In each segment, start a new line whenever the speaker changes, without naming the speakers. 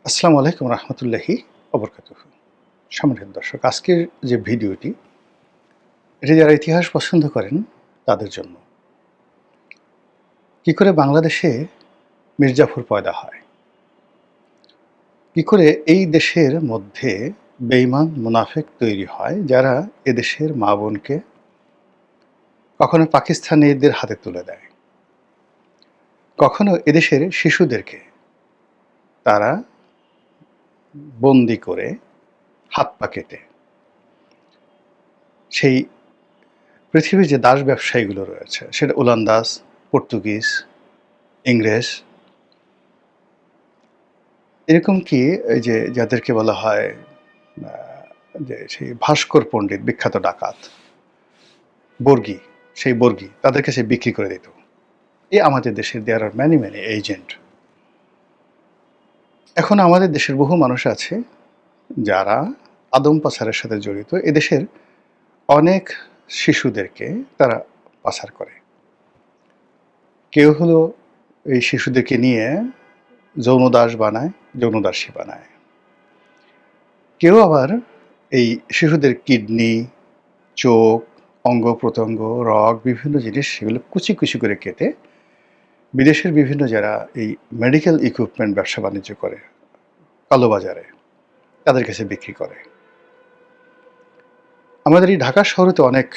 আসসালামু আলাইকুম রহমতুল্লাহি ওবরকাতুহু। সম্মানিত দর্শক, আজকের যে ভিডিওটি, এটি যারা ইতিহাস পছন্দ করেন তাদের জন্য। কি করে বাংলাদেশে মির্জাফর পয়দা হয়, কি করে এই দেশের মধ্যে বেঈমান মুনাফিক তৈরি হয় যারা এদেশের মা বোনকে কখনো পাকিস্তানিদের হাতে তুলে দেয়, কখনো এদেশের শিশুদেরকে তারা বন্দি করে হাত পা কেটে সেই পৃথিবীর যে দাস ব্যবসায়ীগুলো রয়েছে, সেটা ওলন্দাজ, পর্তুগিজ, ইংরেজ, এরকম কি এই যে যাদেরকে বলা হয় যে সেই ভাস্কর পণ্ডিত, বিখ্যাত ডাকাত বর্গী, সেই বর্গী তাদেরকে সে বিক্রি করে দিত। এই আমাদের দেশের দেয়ার আর ম্যানি ম্যানি এজেন্ট। এখন আমাদের দেশের বহু মানুষ আছে যারা আদম পাচারের সাথে জড়িত। এদেশের অনেক শিশুদেরকে তারা পাচার করে। কেউ হলো এই শিশুদেরকে নিয়ে যৌনদাস বানায়, যৌনদাসী বানায়। কেউ আবার এই শিশুদের কিডনি, চোখ, অঙ্গ প্রত্যঙ্গ, রগ, বিভিন্ন জিনিস সেগুলো কুচি কুচি করে কেটে বিদেশের বিভিন্ন যারা এই মেডিকেল ইকুইপমেন্ট ব্যবসা বাণিজ্য করে কালোবাজারে, তাদের কাছে বিক্রি করে। আমাদের এই ঢাকা শহরে তো অনেক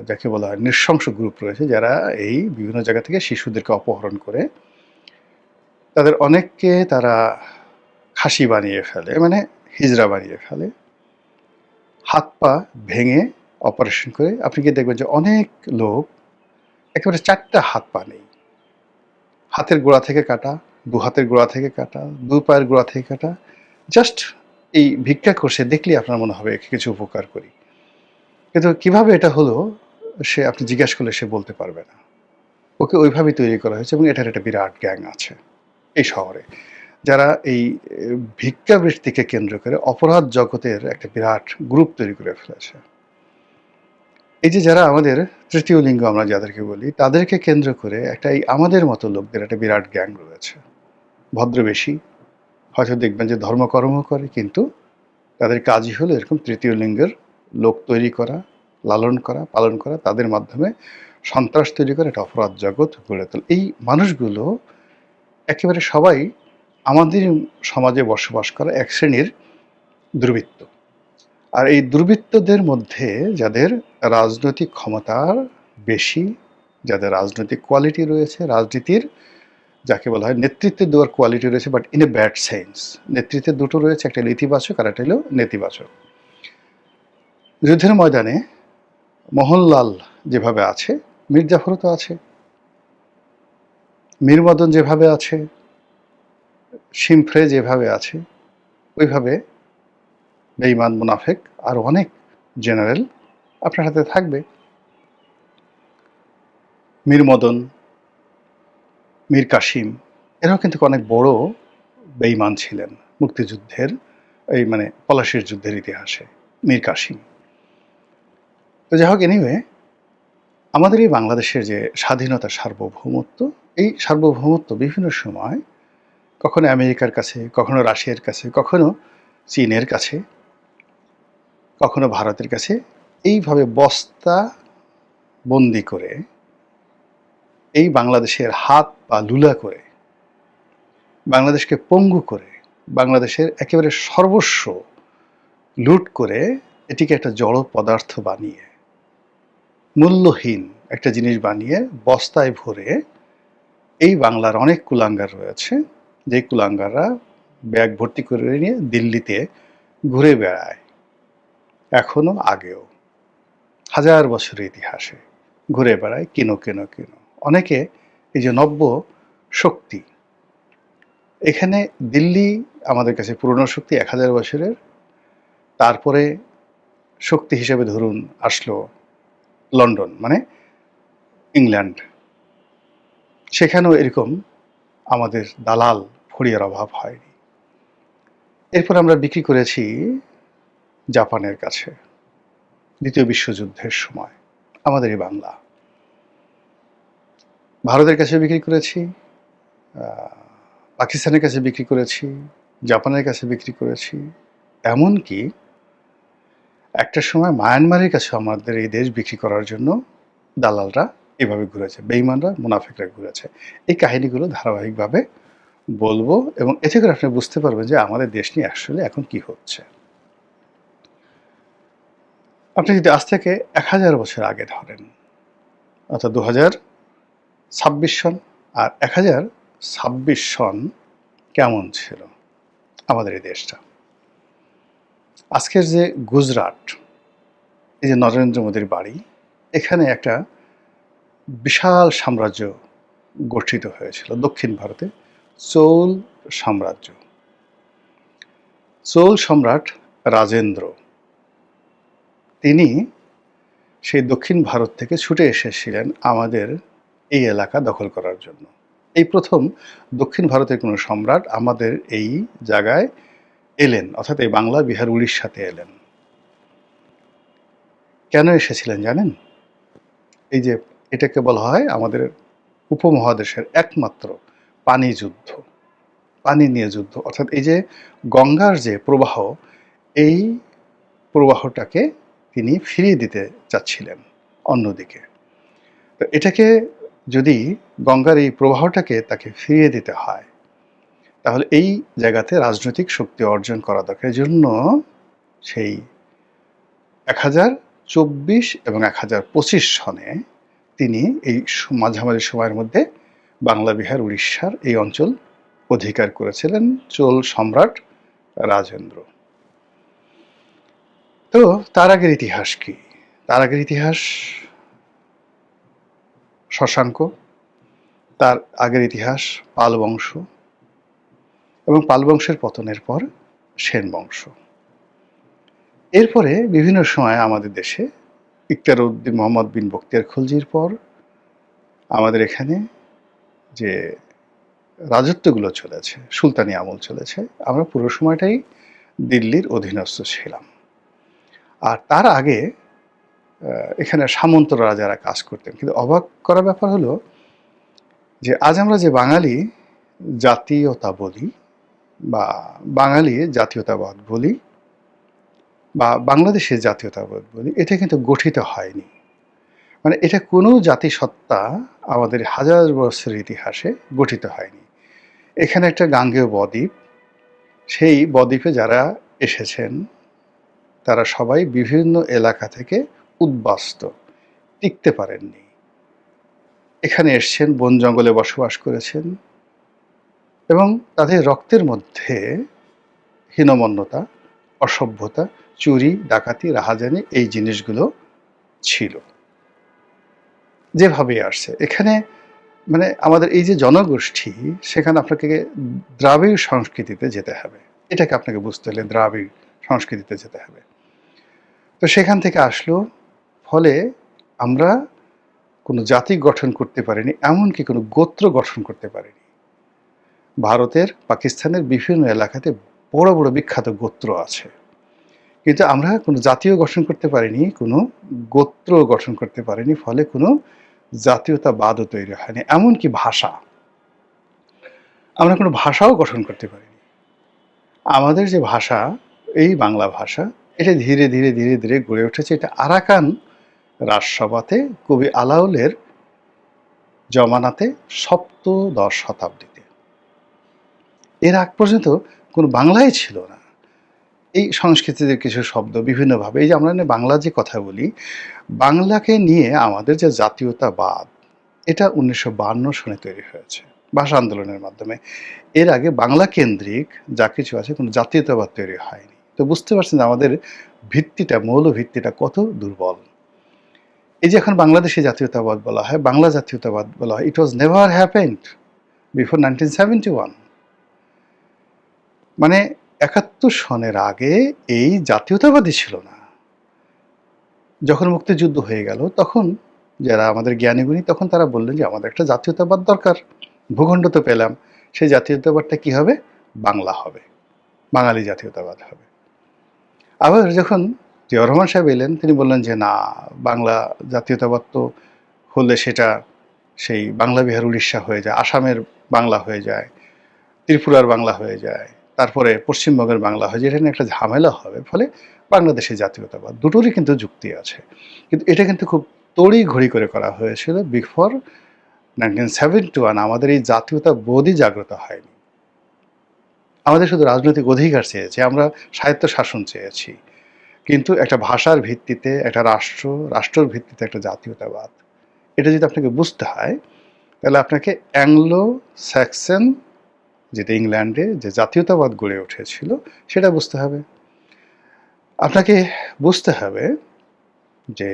যাকে বলা হয় নৃশংস গ্রুপ রয়েছে যারা এই বিভিন্ন জায়গা থেকে শিশুদেরকে অপহরণ করে তাদের অনেককে তারা খাসি বানিয়ে ফেলে, মানে হিজড়া বানিয়ে ফেলে, হাত পা ভেঙে অপারেশন করে। আপনি কি দেখবেন যে অনেক লোক একেবারে 4টা হাত পা নেই, হাতের গোড়া থেকে কাটা, দু হাতের গোড়া থেকে কাটা, দু পায়ের গোড়া থেকে কাটা। জাস্ট এই ভিক্ষা করছে দেখলেই আপনার মনে হবে একে কিছু উপকার করি, কিন্তু কিভাবে এটা হলো সে আপনি জিজ্ঞাসা করলে সে বলতে পারবে না। ওকে ওইভাবেই তৈরি করা হয়েছে এবং এটার একটা বিরাট গ্যাং আছে এই শহরে, যারা এই ভিক্ষাবৃত্তিকে কেন্দ্র করে অপরাধ জগতের একটা বিরাট গ্রুপ তৈরি করে ফেলেছে। এই যে যারা আমাদের তৃতীয় লিঙ্গ আমরা যাদেরকে বলি, তাদেরকে কেন্দ্র করে একটা এই আমাদের মতো লোকদের একটা বিরাট গ্যাং রয়েছে। ভদ্রবেশী, হয়তো দেখবেন যে ধর্মকর্ম করে, কিন্তু তাদের কাজই হলো এরকম তৃতীয় লিঙ্গের লোক তৈরি করা, লালন করা, পালন করা, তাদের মাধ্যমে সন্ত্রাস তৈরি করে একটা অপরাধ জগৎ গড়ে তোলে। এই মানুষগুলো একেবারে সবাই আমাদের সমাজে বসবাস করা এক শ্রেণীর দুর্বৃত্ত। আর এই দুর্বৃত্তদের মধ্যে যাদের রাজনৈতিক ক্ষমতার বেশি, যাদের রাজনৈতিক কোয়ালিটি রয়েছে, রাজনীতির যাকে বলা হয় নেতৃত্বে দেওয়ার কোয়ালিটি রয়েছে, but in a bad sense. নেতৃত্বে দুটো রয়েছে, একটা হলো ইতিবাচক আর একটা হলো নেতিবাচক। যুদ্ধের ময়দানে মোহনলাল যেভাবে আছে, মির্জাফরও তো আছে, মীর মদন যেভাবে আছে, শিমফ্রে যেভাবে আছে, ওইভাবে বেঈমান মুনাফেক আর অনেক জেনারেল আপনার হাতে থাকবে। মীর মদন, মীর কাসিম, এরাও কিন্তু অনেক বড় বেঈমান ছিলেন মুক্তিযুদ্ধের, এই মানে পলাশির যুদ্ধের ইতিহাসে মীর কাসিম। তো যাই হোক, এনিওয়ে, আমাদের এই বাংলাদেশের যে স্বাধীনতা, সার্বভৌমত্ব, এই সার্বভৌমত্ব বিভিন্ন সময় কখনো আমেরিকার কাছে, কখনো রাশিয়ার কাছে, কখনো চীনের কাছে, কখনো ভারতের কাছে এইভাবে বস্তা বন্দি করে এই বাংলাদেশের হাত পা লুলা করে, বাংলাদেশকে পঙ্গু করে, বাংলাদেশের একেবারে সর্বস্ব লুট করে, এটিকে একটা জড় পদার্থ বানিয়ে, মূল্যহীন একটা জিনিস বানিয়ে বস্তায় ভরে এই বাংলার অনেক কুলাঙ্গার রয়েছে, যে কুলাঙ্গাররা ব্যাগ ভর্তি করে নিয়ে দিল্লিতে ঘুরে বেড়ায়। এখনো, আগেও, হাজার বছরের ইতিহাসে ঘুরে বেড়ায়, কিনো কেনো কেনো। অনেকে এই যে নব্য শক্তি, এখানে দিল্লি আমাদের কাছে পুরনো শক্তি 1000 বছরের, তারপরে শক্তি হিসেবে ধরুন আসলো লন্ডন, মানে ইংল্যান্ড। সেখানেও এরকম আমাদের দালাল ফড়িয়ার অভাব হয়নি। এরপর আমরা বিক্রি করেছি জাপানের কাছে দ্বিতীয় বিশ্বযুদ্ধের সময়, আমাদের এই বাংলা। ভারতের কাছে বিক্রি করেছি, পাকিস্তানের কাছে বিক্রি করেছি, জাপানের কাছে বিক্রি করেছি, এমনকি একটা সময় মায়ানমারের কাছে আমাদের এই দেশ বিক্রি করার জন্য দালালরা এভাবে ঘুরেছে, বেঈমানরা, মুনাফিকরা ঘুরেছে। এই কাহিনীগুলো ধারাবাহিকভাবে বলবো এবং এতে করে আপনি বুঝতে পারবেন যে আমাদের দেশ নিয়ে আসলে এখন কি হচ্ছে। আপনি যদি আজ থেকে ১,০০০ বছর আগে ধরেন, অর্থাৎ ২০২৬ সন আর ১,০২৬ সন কেমন ছিল আমাদের এই দেশটা? আজকের যে গুজরাট, এই যে নরেন্দ্র মোদীর বাড়ি, এখানে একটা বিশাল সাম্রাজ্য গঠিত হয়েছিল দক্ষিণ ভারতে, চৌল সাম্রাজ্য। চৌল সম্রাট রাজেন্দ্র, তিনি সেই দক্ষিণ ভারত থেকে ছুটে এসেছিলেন আমাদের এই এলাকা দখল করার জন্য। এই প্রথম দক্ষিণ ভারতের কোনো সম্রাট আমাদের এই জায়গায় এলেন, অর্থাৎ এই বাংলা, বিহার, উড়িষ্যাতে এলেন। কেন এসেছিলেন জানেন? এই যে এটাকে বলা হয় আমাদের উপমহাদেশের একমাত্র পানি যুদ্ধ, পানি নিয়ে যুদ্ধ। অর্থাৎ এই যে গঙ্গার যে প্রবাহ, এই প্রবাহটাকে তিনি ফিরিয়ে দিতে চাচ্ছিলেন অন্যদিকে। তো এটাকে যদি গঙ্গার এই প্রবাহটাকে তাকে ফিরিয়ে দিতে হয়, তাহলে এই জায়গাতে রাজনৈতিক শক্তি অর্জন করা দরকার। এজন্য সেই ১,০২৪ এবং ১,০২৫ সনে তিনি এই মাঝামাঝি সময়ের মধ্যে বাংলা, বিহার, উড়িষ্যার এই অঞ্চল অধিকার করেছিলেন চোল সম্রাট রাজেন্দ্র। তো তার আগের ইতিহাস কি? তার আগের ইতিহাস শশাঙ্ক, তার আগের ইতিহাস পাল বংশ, এবং পাল বংশের পতনের পর সেন বংশ। এরপরে বিভিন্ন সময় আমাদের দেশে ইখতিয়ার উদ্দিন মোহাম্মদ বিন বখতিয়ার খলজির পর আমাদের এখানে যে রাজত্বগুলো চলেছে, সুলতানি আমল চলেছে, আমরা পুরো সময়টাই দিল্লির অধীনস্থ ছিলাম। আর তার আগে এখানে সামন্ত রাজারা কাজ করতেন। কিন্তু অবাক করা ব্যাপার হলো যে আজ আমরা যে বাঙালি জাতীয়তা বলি বা বাঙালি জাতীয়তাবাদ বলি বা বাংলাদেশের জাতীয়তাবাদ বলি, এটা কিন্তু গঠিত হয়নি। মানে এটা কোনো জাতিসত্তা আমাদের হাজার বছরের ইতিহাসে গঠিত হয়নি। এখানে একটা গাঙ্গেয় বদ্বীপ, সেই বদ্বীপে যারা এসেছেন তারা সবাই বিভিন্ন এলাকা থেকে উদ্বাস্ত, টিকতে পারেননি। এখানে এসছেন, বন জঙ্গলে বসবাস করেছেন এবং তাদের রক্তের মধ্যে হীনমন্যতা, অসভ্যতা, চুরি, ডাকাতি, রাহাজানি এই জিনিসগুলো ছিল। যেভাবে আসছে এখানে, মানে আমাদের এই যে জনগোষ্ঠী, সেখানে আপনাকে দ্রাবিড় সংস্কৃতিতে যেতে হবে। এটাকে আপনাকে বুঝতে হলে দ্রাবিড় সংস্কৃতিতে যেতে হবে। তো সেখান থেকে আসলো, ফলে আমরা কোনো জাতি গঠন করতে পারিনি, এমনকি কোনো গোত্র গঠন করতে পারিনি। ভারতের, পাকিস্তানের বিভিন্ন এলাকাতে বড় বড় বিখ্যাত গোত্র আছে, কিন্তু আমরা কোনো জাতীয় গঠন করতে পারিনি, কোনো গোত্র গঠন করতে পারিনি, ফলে কোনো জাতীয়তাবাদও তৈরি হয়নি। এমনকি ভাষা, আমরা কোনো ভাষাও গঠন করতে পারিনি। আমাদের যে ভাষা, এই বাংলা ভাষা, এটা ধীরে ধীরে ধীরে ধীরে গড়ে উঠেছে। এটা আরাকান রাজসভাতে কবি আলাওলের জমানাতে সপ্তদশ শতাব্দীতে। এর আগ পর্যন্ত কোনো বাংলাই ছিল না। এই সংস্কৃতিতে কিছু শব্দ বিভিন্নভাবে, এই যে আমরা বাংলা যে কথা বলি, বাংলাকে নিয়ে আমাদের যে জাতীয়তাবাদ, এটা ১৯৫২ সনে তৈরি হয়েছে ভাষা আন্দোলনের মাধ্যমে। এর আগে বাংলা কেন্দ্রিক যা কিছু আছে কোনো জাতীয়তাবাদ তৈরি হয়নি। তো বুঝতে পারছেন আমাদের ভিত্তিটা, মৌল ভিত্তিটা কত দুর্বল। এই যে এখন বাংলাদেশি জাতীয়তাবাদ বলা হয়, বাংলা জাতীয়তাবাদ বলা হয়, ইট ওয়াজ নেভার হ্যাপেন্ড বিফোর 1971। মানে ৭১ সনের আগে এই জাতীয়তাবাদই ছিল না। যখন মুক্তিযুদ্ধ হয়ে গেল, তখন যারা আমাদের জ্ঞানীগুণী, তখন তারা বললেন যে আমাদের একটা জাতীয়তাবাদ দরকার। ভূখণ্ড তো পেলাম, সেই জাতীয়তাবাদটা কি হবে? বাংলা হবে, বাঙালি জাতীয়তাবাদ হবে। আবার যখন জিয়াউর রহমান সাহেব এলেন, তিনি বললেন যে না, বাংলা জাতীয়তাবাদ তো হলে সেটা সেই বাংলা, বিহার, উড়িষ্যা হয়ে যায়, আসামের বাংলা হয়ে যায়, ত্রিপুরার বাংলা হয়ে যায়, তারপরে পশ্চিমবঙ্গের বাংলা হয়, যেটা নিয়ে একটা ঝামেলা হবে। ফলে বাংলাদেশে জাতীয়তাবাদ দুটোরই কিন্তু যুক্তি আছে। কিন্তু এটা কিন্তু খুব তড়িঘড়ি করে করা হয়েছিল বিফোর 1971। আমাদের এই জাতীয়তাবোধই জাগ্রত হয়নি। আমাদের শুধু রাজনৈতিক অধিকার চেয়েছি, আমরা স্বায়ত্তশাসন চেয়েছি। কিন্তু একটা ভাষার ভিত্তিতে একটা রাষ্ট্রের ভিত্তিতে একটা জাতীয়তাবাদ, এটা যদি আপনাকে বুঝতে হয়, তাহলে আপনাকে অ্যাংলো স্যাক্সন, যেটা ইংল্যান্ডে যে জাতীয়তাবাদ গড়ে উঠেছিল, সেটা বুঝতে হবে। আপনাকে বুঝতে হবে যে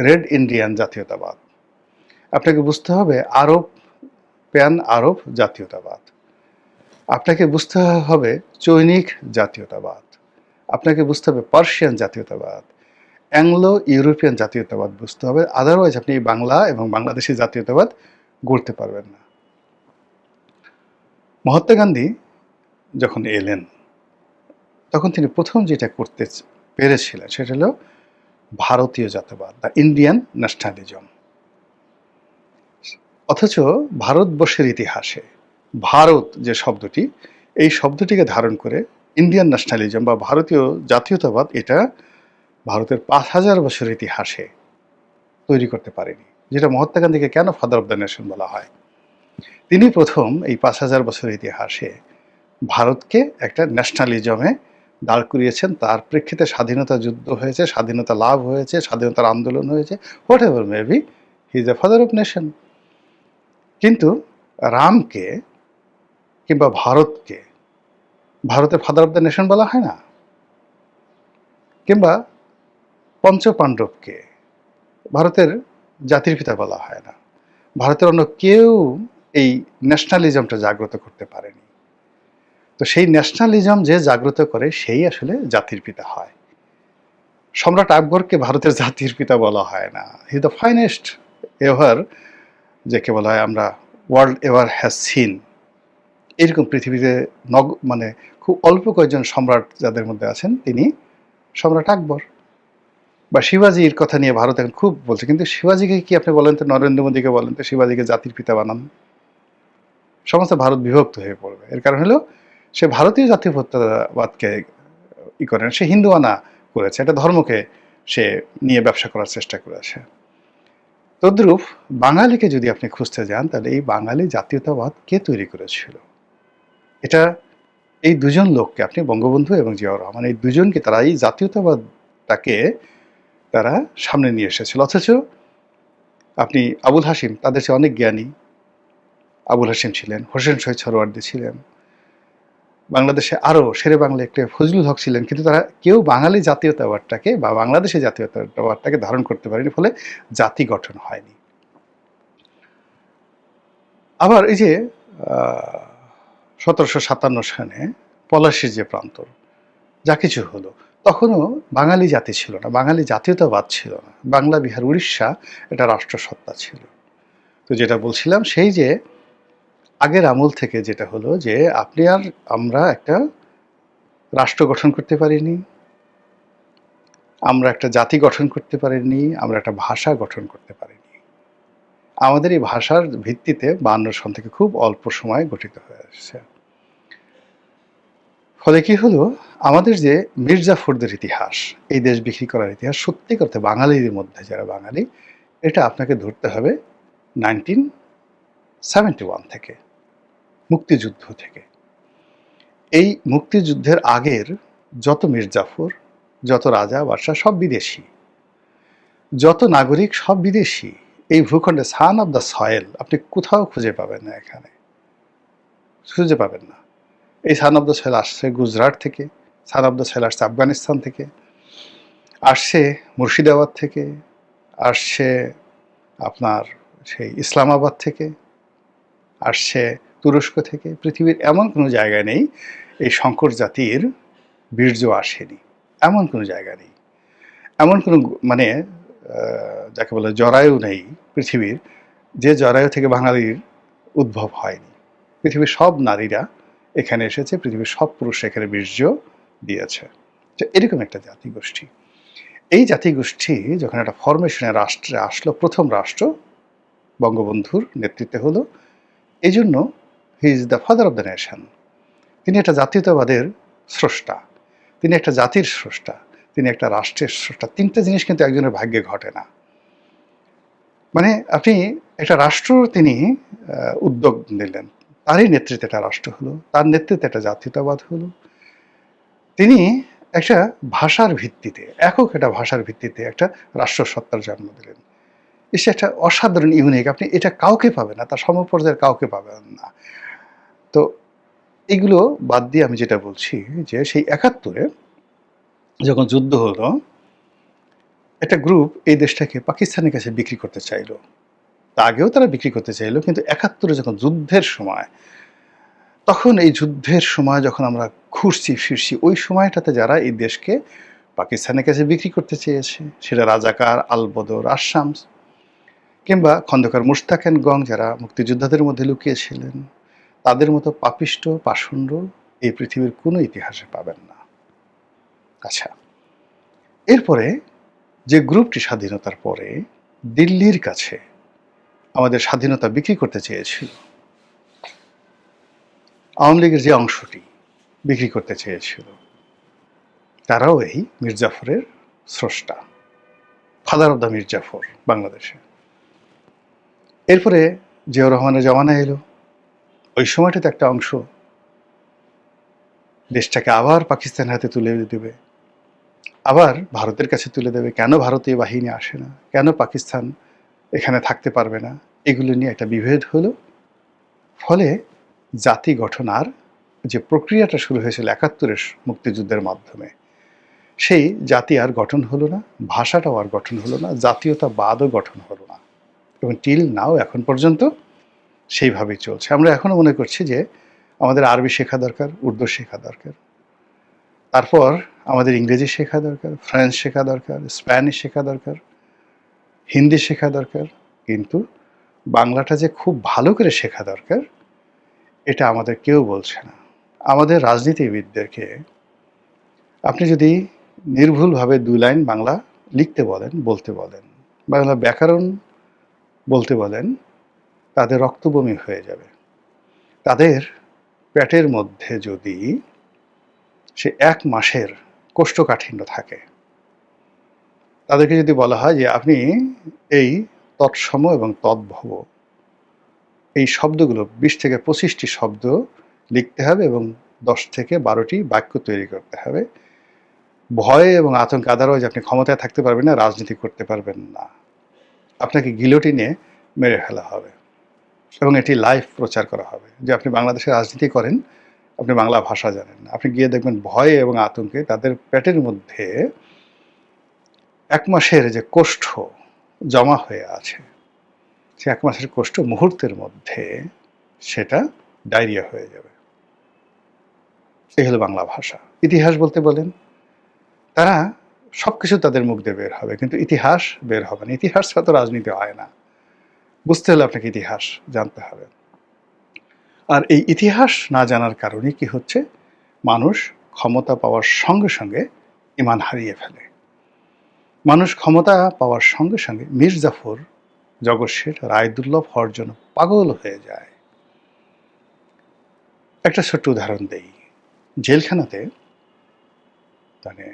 রেড ইন্ডিয়ান জাতীয়তাবাদ। আপনাকে বুঝতে হবে প্যান আরব জাতীয়তাবাদ। আপনাকে বুঝতে হবে চৈনিক জাতীয়তাবাদ। আপনাকে বুঝতে হবে পার্সিয়ান জাতীয়তাবাদ, অ্যাংলো ইউরোপিয়ান জাতীয়তাবাদ বুঝতে হবে। আদারওয়াইজ আপনি বাংলা এবং বাংলাদেশি জাতীয়তাবাদ গড়তে পারবেন না। মহাত্মা গান্ধী যখন এলেন, তখন তিনি প্রথম যেটা করতে পেরেছিলেন সেটা হলো ভারতীয় জাতীয়তাবাদ, দ্য ইন্ডিয়ান ন্যাশনালিজম। অথচ ভারতবর্ষের ইতিহাসে ভারত যে শব্দটি, এই শব্দটিকে ধারণ করে ইন্ডিয়ান ন্যাশনালিজম বা ভারতীয় জাতীয়তাবাদ, এটা ভারতের 5,000 বছরের ইতিহাসে তৈরি করতে পারেনি। যেটা মহাত্মা গান্ধীকে কেন ফাদার অব দ্য নেশন বলা হয়, তিনি প্রথম এই 5,000 বছরের ইতিহাসে ভারতকে একটা ন্যাশনালিজমে দাঁড় করিয়েছেন। তার প্রেক্ষিতে স্বাধীনতা যুদ্ধ হয়েছে, স্বাধীনতা লাভ হয়েছে, স্বাধীনতার আন্দোলন হয়েছে, what ever maybe, he is the father of nation. কিন্তু রামকে কিংবা ভারতকে ভারতের ফাদার অব দ্য নেশন বলা হয় না, কিংবা পঞ্চপাণ্ডবকে ভারতের জাতির পিতা বলা হয় না। ভারতের অন্য কেউ এই ন্যাশনালিজমটা জাগ্রত করতে পারেনি। তো সেই ন্যাশনালিজম যে জাগ্রত করে, সেই আসলে জাতির পিতা হয়। সম্রাট আকবরকে ভারতের জাতির পিতা বলা হয় না। হি দ্য ফাইনেস্ট এভার, যাকে বলা হয় আমরা ওয়ার্ল্ড এভার হ্যাজ সিন। এরকম পৃথিবীতে মানে খুব অল্প কয়েকজন সম্রাট যাদের মধ্যে আছেন, তিনি সম্রাট আকবর। বা শিবাজির কথা নিয়ে ভারত এখন খুব বলছে, কিন্তু শিবাজিকে কি আপনি বলেন তো, নরেন্দ্র মোদীকে বলেন তো শিবাজিকে জাতির পিতা বানান, সমস্ত ভারত বিভক্ত হয়ে পড়বে। এর কারণ হলো সে ভারতীয় জাতীয়তাবাদকে করেন, সে হিন্দুয়ানা করেছে, একটা ধর্মকে সে নিয়ে ব্যবসা করার চেষ্টা করেছে। তদ্রূপ বাঙালিকে যদি আপনি খুঁজতে যান, তাহলে এই বাঙালি জাতীয়তাবাদ কে তৈরি করেছিল? এটা এই দুজন লোককে, আপনি বঙ্গবন্ধু এবং জিয়াউর রহমান, এই দুজনকে তারা এই জাতীয়তাবাদটাকে তারা সামনে নিয়ে এসেছিল। অথচ আপনি আবুল হাশিম, তাদের চেয়ে অনেক জ্ঞানী আবুল হাশিম ছিলেন, হোসেন শহীদ সোহরাওয়ার্দী ছিলেন, বাংলাদেশে আরও শেরে বাংলা একটা ফজলুল হক ছিলেন, কিন্তু তারা কেউ বাঙালি জাতীয়তাবাদটাকে বা বাংলাদেশের জাতীয়তাবাদটাকে ধারণ করতে পারেনি। ফলে জাতি গঠন হয়নি। আবার এই যে 1757 সালে পলাশীর যে প্রান্তর, যা কিছু হলো, তখনও বাঙালি জাতি ছিল না, বাঙালি জাতীয়তাবাদ ছিল না। বাংলা, বিহার, উড়িষ্যা এটা রাষ্ট্রসত্তা ছিল। তো যেটা বলছিলাম, সেই যে আগের আমল থেকে যেটা হলো যে আপনি আর আমরা একটা রাষ্ট্র গঠন করতে পারিনি, আমরা একটা জাতি গঠন করতে পারিনি, আমরা একটা ভাষা গঠন করতে পারিনি। আমাদের এই ভাষার ভিত্তিতে 52 সন থেকে খুব অল্প সময় গঠিত হয়ে আসছে। ফলে কি হলো, আমাদের যে মির্জাফরদের ইতিহাস, এই দেশ বিক্রি করার ইতিহাস, সত্যি করতে বাঙালিদের মধ্যে যারা বাঙালি, এটা আপনাকে ধরতে হবে 1971 থেকে, মুক্তিযুদ্ধ থেকে। এই মুক্তিযুদ্ধের আগের যত মির্জাফর, যত রাজা বাদশাহ, সব বিদেশি, যত নাগরিক সব বিদেশি। এই ভূখণ্ডে সান অফ দ্য সয়েল আপনি কোথাও খুঁজে পাবেন না, এখানে খুঁজে পাবেন না। এই সান অফ দ্য সয়েল আসছে গুজরাট থেকে, সান অফ দ্য সয়েল আসছে আফগানিস্তান থেকে, আসছে মুর্শিদাবাদ থেকে, আসছে আপনার সেই ইসলামাবাদ থেকে, আসছে তুরস্ক থেকে। পৃথিবীর এমন কোনো জায়গা নেই এই শঙ্কর জাতির বীর্য আসেনি, এমন কোনো জায়গা নেই। এমন কোনো মানে যাকে বলে জরায়ু নেই পৃথিবীর, যে জরায়ু থেকে বাঙালির উদ্ভব হয়নি। পৃথিবীর সব নারীরা এখানে এসেছে, পৃথিবীর সব পুরুষ এখানে বীর্য দিয়েছে। তো এরকম একটা জাতিগোষ্ঠী। এই জাতিগোষ্ঠী যখন একটা ফরমেশনের রাষ্ট্রে আসলো, প্রথম রাষ্ট্র বঙ্গবন্ধুর নেতৃত্বে হলো, এই জন্য he is the father of the nation. তিনি একটা জাতীয়তাবাদের স্রষ্টা, তিনি একটা জাতির স্রষ্টা, তিনি একটা রাষ্ট্রের স্রষ্টা। ৩ টা জিনিস কিন্তু একজনের ভাগ্যে ঘটে না। মানে আপনি একটা রাষ্ট্র তিনি উদ্যোগ নিলেন। তারই নেতৃত্বে একটা রাষ্ট্র হলো, তার নেতৃত্বে একটা জাতীয়তাবাদ হলো। তিনি একটা ভাষার ভিত্তিতে, একক একটা ভাষার ভিত্তিতে একটা রাষ্ট্রসত্তার জন্ম দিলেন। এসে একটা অসাধারণ ইউনিক, আপনি এটা কাউকে পাবেন না, তার সমপর্যায়ের কাউকে পাবেন না। তো এগুলো বাদ দিয়ে আমি যেটা বলছি যে সেই ৭১-এ যখন যুদ্ধ হলো, একটা গ্রুপ এই দেশটাকে পাকিস্তানের কাছে বিক্রি করতে চাইল। তা আগেও তারা বিক্রি করতে চাইল, কিন্তু ৭১-এ যখন যুদ্ধের সময়, তখন এই যুদ্ধের সময় যখন আমরা ঘুরছি ফিরছি, ওই সময়টাতে যারা এই দেশকে পাকিস্তানের কাছে বিক্রি করতে চেয়েছে, সেটা রাজাকার, আলবদর, আশামস কিংবা খন্দকার মুশতাক এন্ড গং, যারা মুক্তিযোদ্ধাদের মধ্যে লুকিয়েছিলেন, তাদের মতো পাপিষ্ট পাষণ্ড এই পৃথিবীর কোনো ইতিহাসে পাবেন না। আচ্ছা, এরপরে যে গ্রুপটি স্বাধীনতার পরে দিল্লির কাছে আমাদের স্বাধীনতা বিক্রি করতে চেয়েছিল, আওয়ামী লীগের যে অংশটি বিক্রি করতে চেয়েছিল, তারাও এই মির্জাফরের স্রষ্টা, ফাদার অব দ্য মির্জাফর বাংলাদেশে। এরপরে জিয়াউর রহমানের জমানা এলো, ওই সময়টাতে একটা অংশ দেশটাকে আবার পাকিস্তানের হাতে তুলে দেবে, আবার ভারতের কাছে তুলে দেবে। কেন ভারতীয় বাহিনী আসে না, কেন পাকিস্তান এখানে থাকতে পারবে না, এগুলো নিয়ে একটা বিভেদ হলো। ফলে জাতি গঠন আর যে প্রক্রিয়াটা শুরু হয়েছিল ৭১-এর মুক্তিযুদ্ধের মাধ্যমে, সেই জাতি আর গঠন হলো না, ভাষাটাও আর গঠন হলো না, জাতীয়তাবাদও গঠন হলো না, এবং টিল নাও এখন পর্যন্ত সেইভাবেই চলছে। আমরা এখনও মনে করছি যে আমাদের আরবি শেখা দরকার, উর্দু শেখা দরকার, তারপর আমাদের ইংরেজি শেখা দরকার, ফ্রেঞ্চ শেখা দরকার, স্প্যানিশ শেখা দরকার, হিন্দি শেখা দরকার, কিন্তু বাংলাটা যে খুব ভালো করে শেখা দরকার, এটা আমাদের কেউ বলছে না। আমাদের রাজনীতিবিদদেরকে আপনি যদি নির্ভুলভাবে ২ লাইন বাংলা লিখতে বলেন, বলতে বলেন, বাংলা ব্যাকরণ বলতে বলেন, তাদের রক্তবমি হয়ে যাবে। তাদের পেটের মধ্যে যদি সে ১ মাসের কোষ্ঠকাঠিন্য থাকে, তাদেরকে যদি বলা হয় যে আপনি এই তৎসম এবং তদ্ভব এই শব্দগুলো ২০ থেকে ২৫টি শব্দ লিখতে হবে এবং ১০ থেকে ১২টি বাক্য তৈরি করতে হবে, ভয়ে এবং আতঙ্কে আদারওয়াইজ আপনি ক্ষমতায় থাকতে পারবেন না, রাজনীতি করতে পারবেন না, আপনাকে গিলোটিনে মেরে ফেলা হবে এবং এটি লাইভ প্রচার করা হবে যে আপনি বাংলাদেশে রাজনীতি করেন, আপনি বাংলা ভাষা জানেন না। আপনি গিয়ে দেখবেন ভয়ে এবং আতঙ্কে তাদের পেটের মধ্যে ১ মাসের যে কোষ্ঠ জমা হয়ে আছে, সে ১ মাসের কোষ্ঠ মুহূর্তের মধ্যে সেটা ডায়রিয়া হয়ে যাবে। এই হলো বাংলা ভাষা। ইতিহাস বলতে বলেন, তারা সবকিছু তাদের মুখ দিয়ে বের হবে, কিন্তু ইতিহাস বের হবে না। ইতিহাস ছাড়া তো রাজনীতি হয় না। বুঝতে হলে আপনাকে ইতিহাস জানতে হবে। আর এই ইতিহাস না জানার কারণে কি হচ্ছে, মানুষ ক্ষমতা পাওয়ার সঙ্গে সঙ্গে ঈমান হারিয়ে ফেলে। মানুষ ক্ষমতা পাওয়ার সঙ্গে সঙ্গে মীর জাফর, জগৎ শেঠ, রায়দুল্লভ হওয়ার জন্য পাগল হয়ে যায়। একটা ছোট্ট উদাহরণ দেই। জেলখানাতে মানে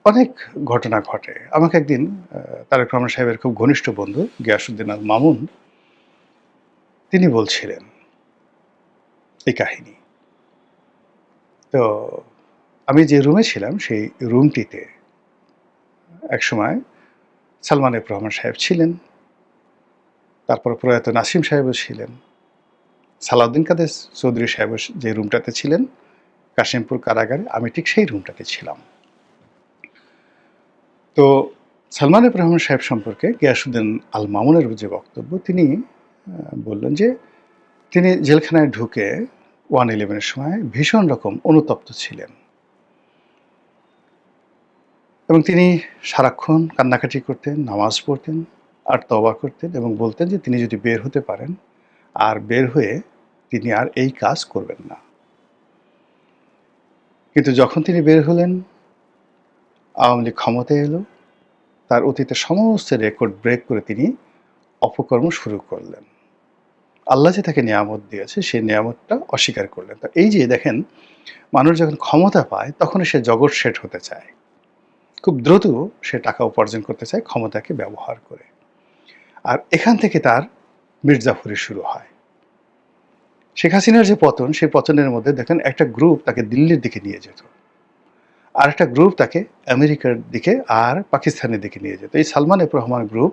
অনেক ঘটনা ঘটে। আমাকে একদিন তারেক রহমান সাহেবের খুব ঘনিষ্ঠ বন্ধু গিয়াসউদ্দিন আল মামুন, তিনি বলছিলেন এই কাহিনী। তো আমি যে রুমে ছিলাম সেই রুমটিতে একসময় সালমান এফ রহমান সাহেব ছিলেন, তারপর প্রয়াত নাসিম সাহেবও ছিলেন, সালাউদ্দিন কাদের চৌধুরী সাহেব যে রুমটাতে ছিলেন কাশিমপুর কারাগারে, আমি ঠিক সেই রুমটাতে ছিলাম। তো সালমান এফ রহমান সাহেব সম্পর্কে গিয়াসউদ্দিন আল মামুনের যে বক্তব্য, তিনি বললেন যে তিনি জেলখানায় ঢুকে 1/11-এর সময় ভীষণ রকম অনুতপ্ত ছিলেন এবং তিনি সারাক্ষণ কান্নাকাটি করতেন, নামাজ পড়তেন আর তওবা করতেন এবং বলতেন যে তিনি যদি বের হতে পারেন আর বের হয়ে তিনি আর এই কাজ করবেন না। কিন্তু যখন তিনি বের হলেন, আওয়ামী লীগ ক্ষমতায় এলো, তার অতীতের সমস্ত রেকর্ড ব্রেক করে তিনি অপকর্ম শুরু করলেন। আল্লাহ যে তাকে নিয়ামত দিয়েছে সেই নিয়ামতটা অস্বীকার করলেন। তো এই যে দেখেন, মানুষ যখন ক্ষমতা পায় তখনই সে জগৎ শেঠ হতে চায়। খুব দ্রুত সে টাকা উপার্জন করতে চায় ক্ষমতাকে ব্যবহার করে। আর এখান থেকে তার মির্জাফরি শুরু হয়। শেখ হাসিনার যে পতন, সেই পতনের মধ্যে দেখেন একটা গ্রুপ তাকে দিল্লির দিকে নিয়ে যেত। আর একটা গ্রুপ তাকে আমেরিকার দিকে আর পাকিস্তানের দিকে নিয়ে যেত। এই সালমান এফ রহমান গ্রুপ,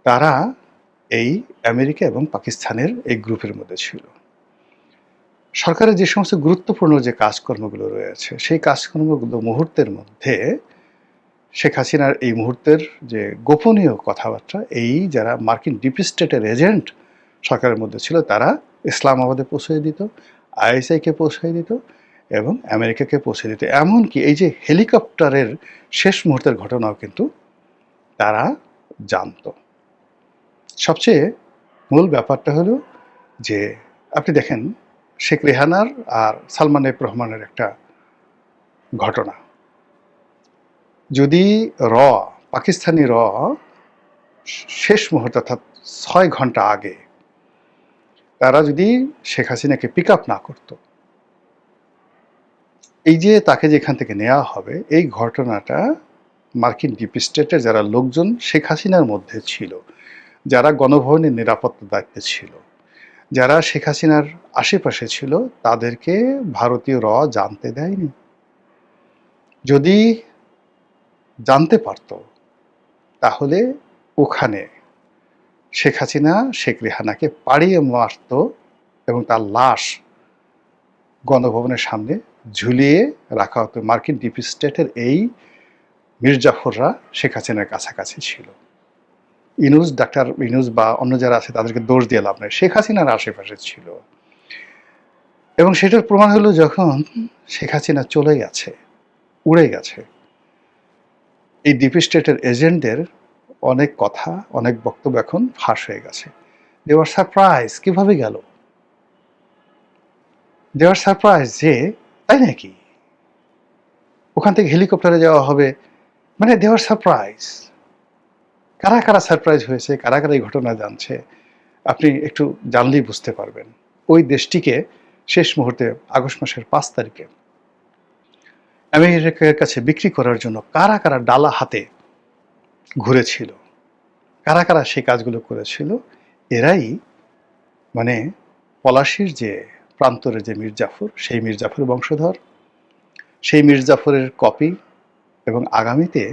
তারা এই আমেরিকা এবং পাকিস্তানের এই গ্রুপের মধ্যে ছিল। সরকারের যে সমস্ত গুরুত্বপূর্ণ যে কাজকর্মগুলো রয়েছে, সেই কাজকর্মগুলো মুহূর্তের মধ্যে শেখ হাসিনার এই মুহূর্তের যে গোপনীয় কথাবার্তা, এই যারা মার্কিন ডিপ স্টেটের এজেন্ট সরকারের মধ্যে ছিল, তারা ইসলামাবাদে পৌঁছে দিত, আইএসআইকে পৌঁছে দিত এবং আমেরিকাকে পৌঁছে দিত। এমনকি এই যে হেলিকপ্টারের শেষ মুহূর্তের ঘটনাও কিন্তু তারা জানত। সবচেয়ে মূল ব্যাপারটা হলো যে আপনি দেখেন শেখ রেহানার আর সালমান এফ রহমানের একটা ঘটনা। যদি পাকিস্তানি শেষ মুহূর্তে অর্থাৎ ৬ ঘন্টা আগে তারা যদি শেখ হাসিনাকে পিক আপ না করত, এই যে তাকে যেখান থেকে নেওয়া হবে, এই ঘটনাটা মার্কিন ডিপ স্টেটের যারা লোকজন শেখ হাসিনার মধ্যে ছিল, যারা গণভবনের নিরাপত্তা দায়িত্বে ছিল, যারা শেখ হাসিনার আশেপাশে ছিল, তাদেরকে ভারতীয় জানতে দেয়নি। যদি জানতে পারত তাহলে ওখানে শেখ হাসিনা শেখ রেহানাকে পাড়িয়ে মারত এবং তার লাশ গণভবনের সামনে ঝুলিয়ে রাখা হতো। মার্কিন ডিপ স্টেটের এই মির্জাফররা শেখ হাসিনার কাছাকাছি ছিল। ডাক্তার ইনুস বা অন্য যারা আছে তাদেরকে দোষ দিয়ে লাভ নেই, শেখ হাসিনার আশেপাশে ছিল। এবং সেটার প্রমাণ হলো যখন শেখ হাসিনা চলে গেছে, উড়ে গেছে, এই ডিপ স্টেটের এজেন্টদের অনেক কথা, অনেক বক্তব্য এখন ফাঁস হয়ে গেছে। দে ওয়ার সারপ্রাইজ, কিভাবে গেল? দে ওয়ার সারপ্রাইজ যে তাই নাকি ওখান থেকে হেলিকপ্টারে যাওয়া হবে, মানে দে ওয়ার সারপ্রাইজ। কারা কারা সারপ্রাইজ হয়েছে, কারা কারা এই ঘটনা জানছে, আপনি একটু জানলেই বুঝতে পারবেন। ওই দেশটিকে শেষ মুহূর্তে আগস্ট মাসের 5 তারিখে আমেরিকার কাছে বিক্রি করার জন্য কারা কারা ডালা হাতে ঘুরেছিল, কারা কারা সেই কাজগুলো করেছিল, এরাই মানে পলাশির যে প্রান্তরের যে মির্জাফর, সেই মির্জাফরের বংশধর, সেই মির্জাফরের কপি। এবং আগামীতে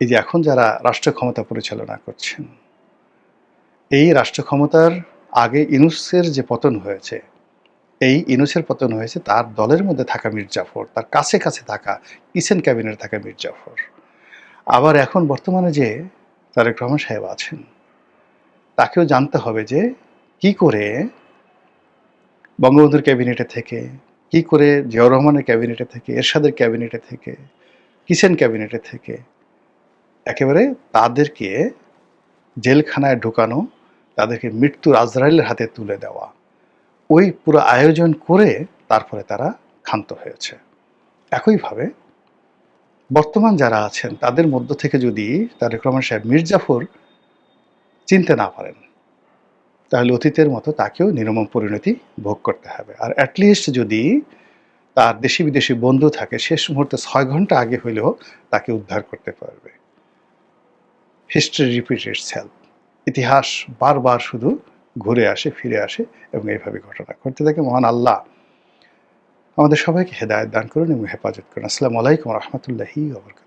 এই যে এখন যারা রাষ্ট্র ক্ষমতা পরিচালনা করছেন, এই রাষ্ট্র ক্ষমতার আগে ইউনূসের যে পতন হয়েছে, এই ইউনূসের পতন হয়েছে তার দলের মধ্যে থাকা মির্জাফর, তার কাছে কাছে থাকা কিচেন ক্যাবিনেটে থাকা মির্জাফর। আবার এখন বর্তমানে যে তারেক রহমান সাহেব আছেন, তাকেও জানতে হবে যে কি করে বঙ্গবন্ধুর ক্যাবিনেটে থেকে, কি করে জিয়াউর রহমানের ক্যাবিনেটে থেকে, এরশাদের ক্যাবিনেটে থেকে, কিচেন ক্যাবিনেটে থেকে একেবারে তাদেরকে জেলখানায় ঢুকানো, তাদেরকে মৃত্যুর আজরাইলের হাতে তুলে দেওয়া, ওই পুরো আয়োজন করে তারপরে তারা ক্ষান্ত হয়েছে। একইভাবে বর্তমান যারা আছেন তাদের মধ্য থেকে যদি তারেক রহমান সাহেব মির্জাফর চিনতে না পারেন, তাহলে অতীতের মতো তাকেও নির্মম পরিণতি ভোগ করতে হবে। আর অ্যাটলিস্ট যদি তার দেশি বিদেশি বন্ধু থাকে, শেষ মুহূর্তে 6 ঘন্টা আগে হইলেও তাকে উদ্ধার করতে পারবে। History repeat itself. ইতিহাস বারবার শুধু ঘুরে আসে, ফিরে আসে এবং এইভাবে ঘটনা ঘটতে থাকে। মহান আল্লাহ আমাদের সবাইকে হেদায়েত দান করুন এবং হেফাজত করুন। আসসালামু আলাইকুম ওয়া রাহমাতুল্লাহি ওয়া বারাকাতুহু।